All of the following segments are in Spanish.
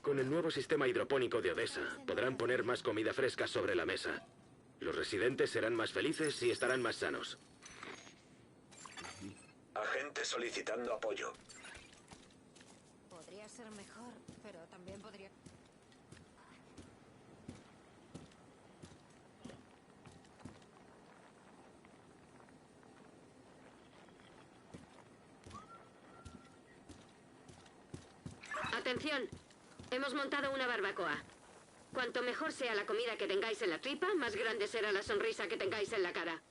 Con el nuevo sistema hidropónico de Odessa, podrán poner más comida fresca sobre la mesa. Los residentes serán más felices y estarán más sanos. Agente solicitando apoyo. Podría ser mejor, pero también podría... Atención, hemos montado una barbacoa. Cuanto mejor sea la comida que tengáis en la tripa, más grande será la sonrisa que tengáis en la cara.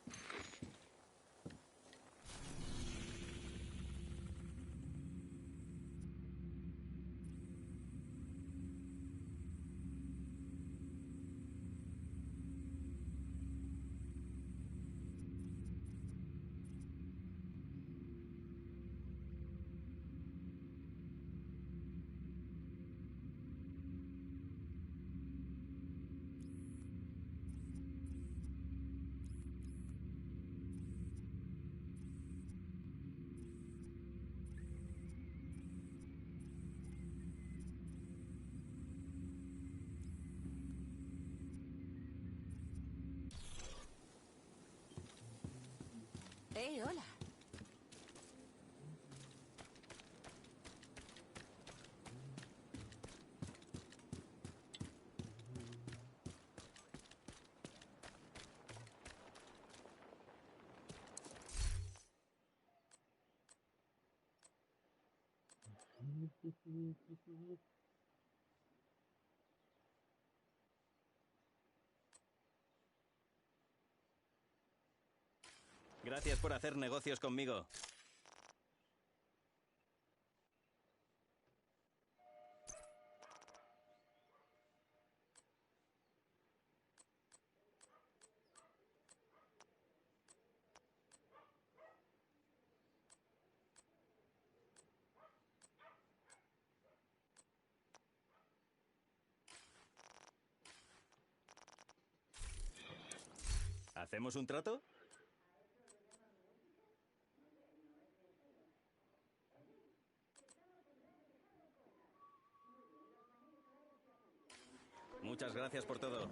Hola. Gracias por hacer negocios conmigo. ¿Hacemos un trato? Muchas gracias por todo.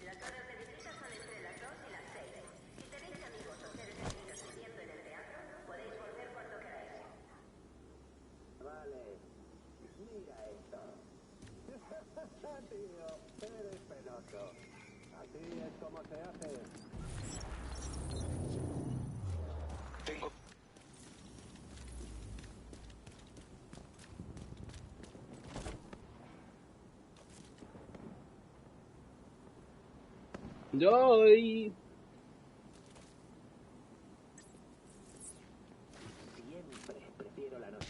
Las horas de visita son entre las 2 y las 6. Si tenéis amigos o seres queridos viviendo en el teatro, podéis volver cuando queráis. Vale. Mira esto. Tío, eres penoso. Así es como se hace. Tengo... Joy. Siempre prefiero la noche.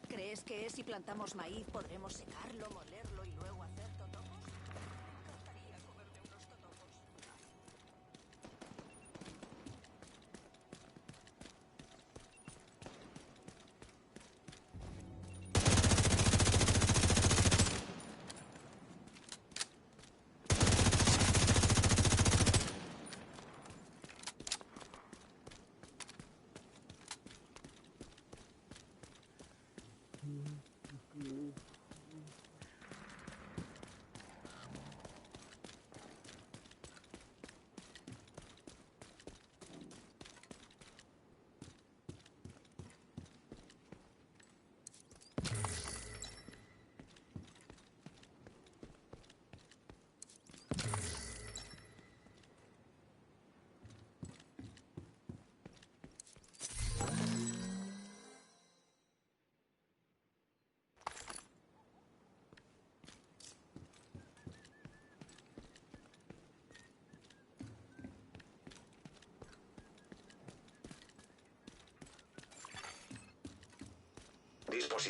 ¿Crees que si plantamos maíz podremos secarlo, molerlo y luego hacer totopos? Me encantaría comerme unos totopos.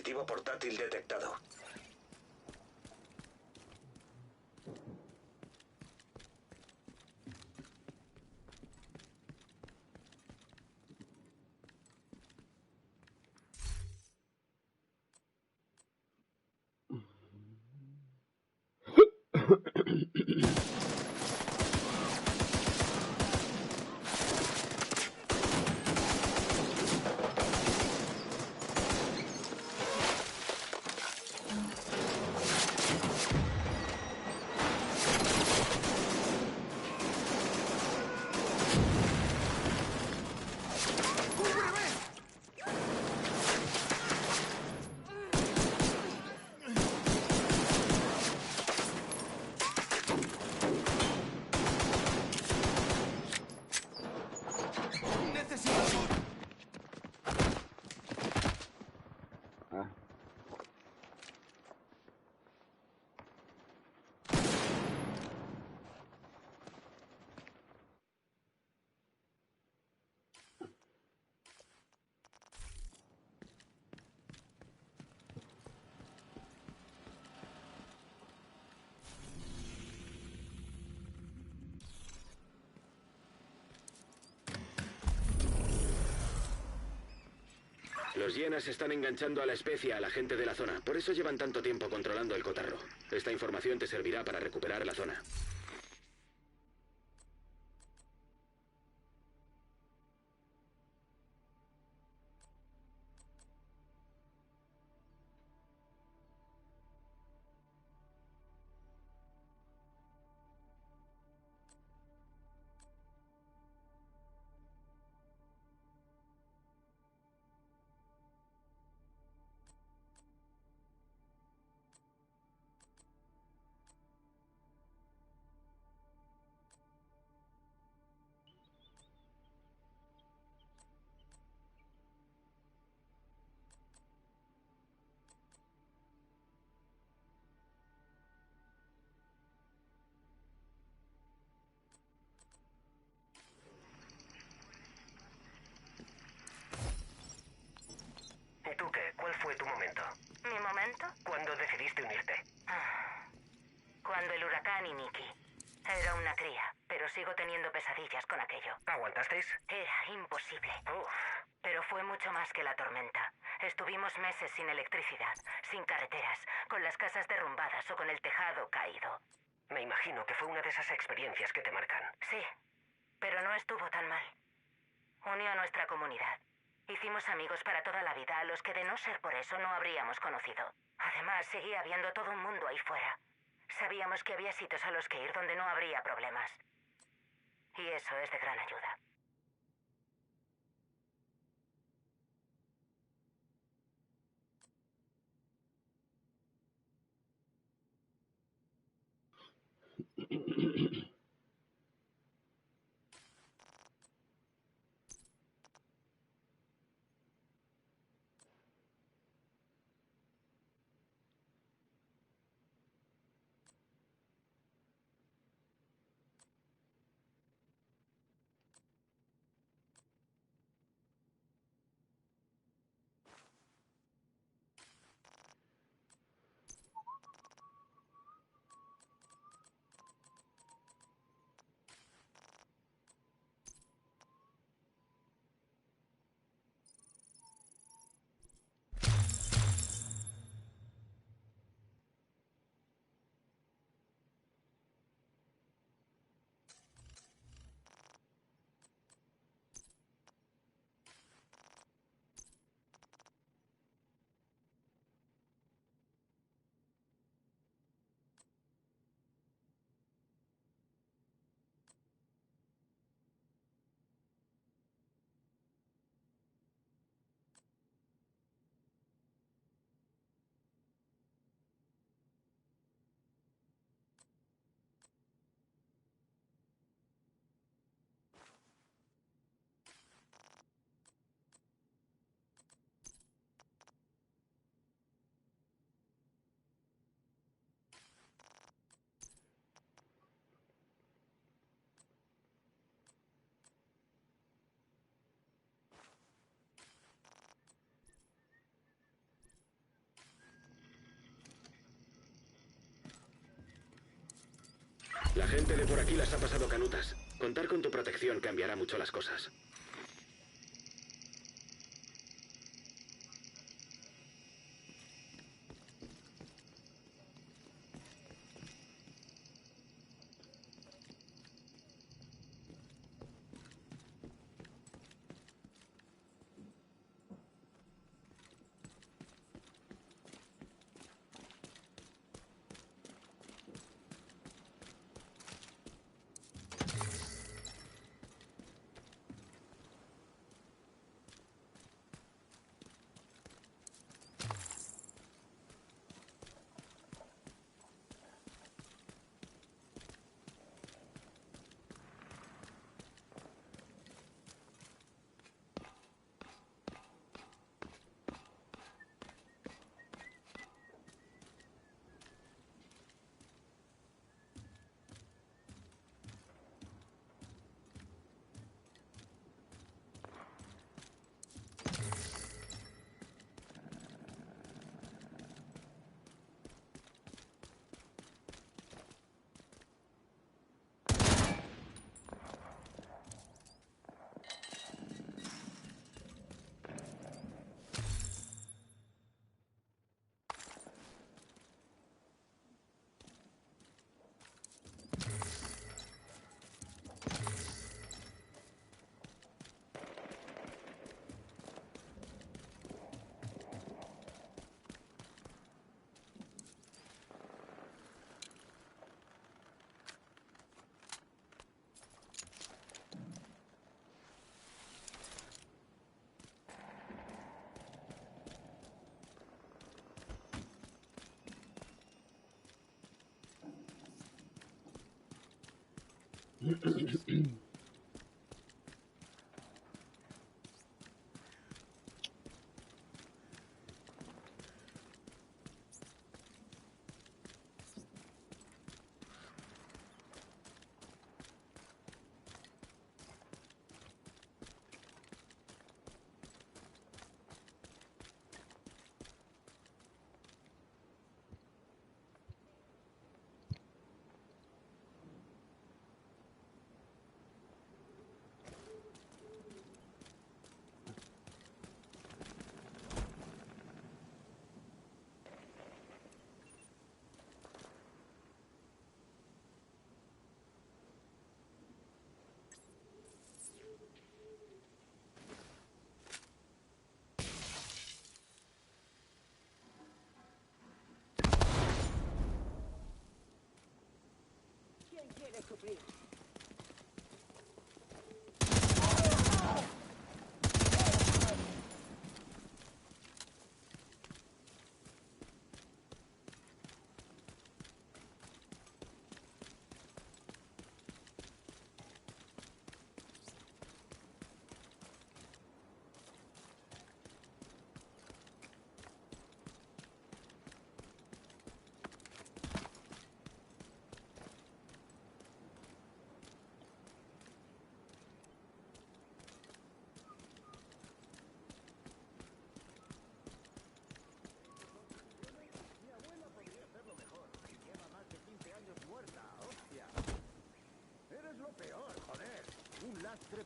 dispositivo portátil detectado. Los hienas están enganchando a la especie a la gente de la zona. Por eso llevan tanto tiempo controlando el cotarro. Esta información te servirá para recuperar la zona. ¿Y tú qué? ¿Cuál fue tu momento? ¿Mi momento? ¿Cuándo decidiste unirte? Cuando el huracán y Nikki. Era una cría, pero sigo teniendo pesadillas con aquello. ¿Aguantasteis? Era imposible. Uf. Pero fue mucho más que la tormenta. Estuvimos meses sin electricidad, sin carreteras, con las casas derrumbadas o con el tejado caído. Me imagino que fue una de esas experiencias que te marcan. Sí, pero no estuvo tan mal. Unió a nuestra comunidad. Hicimos amigos para toda la vida, a los que de no ser por eso no habríamos conocido. Además, seguía habiendo todo un mundo ahí fuera. Sabíamos que había sitios a los que ir donde no habría problemas. Y eso es de gran ayuda. gente de por aquí las ha pasado canutas. Contar con tu protección cambiará mucho las cosas. ¿Quién quiere sufrir?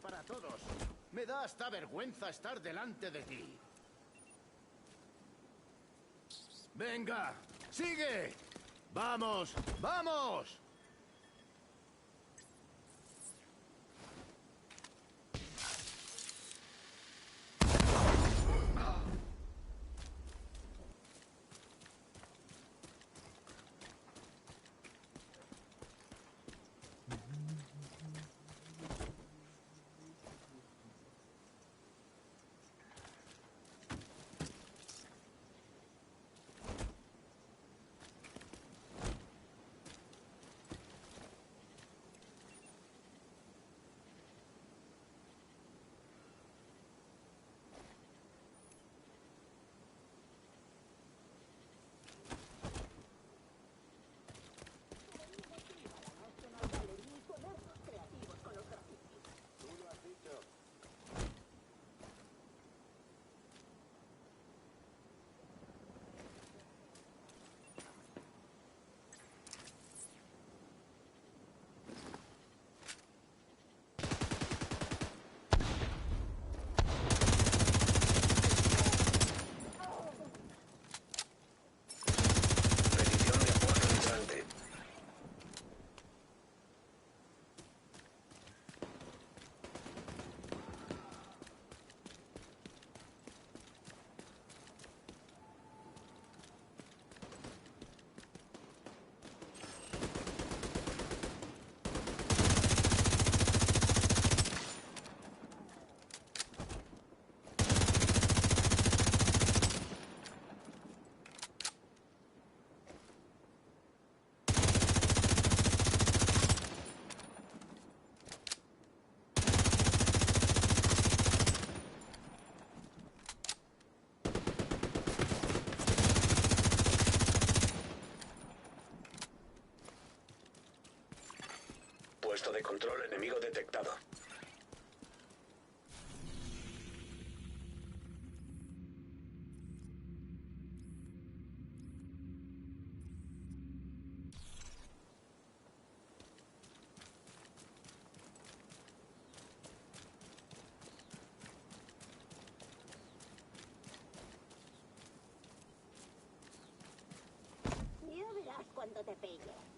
Para todos. Me da hasta vergüenza estar delante de ti. Venga, sigue. Vamos, vamos. Puesto de control enemigo detectado. Ya verás cuando te pille.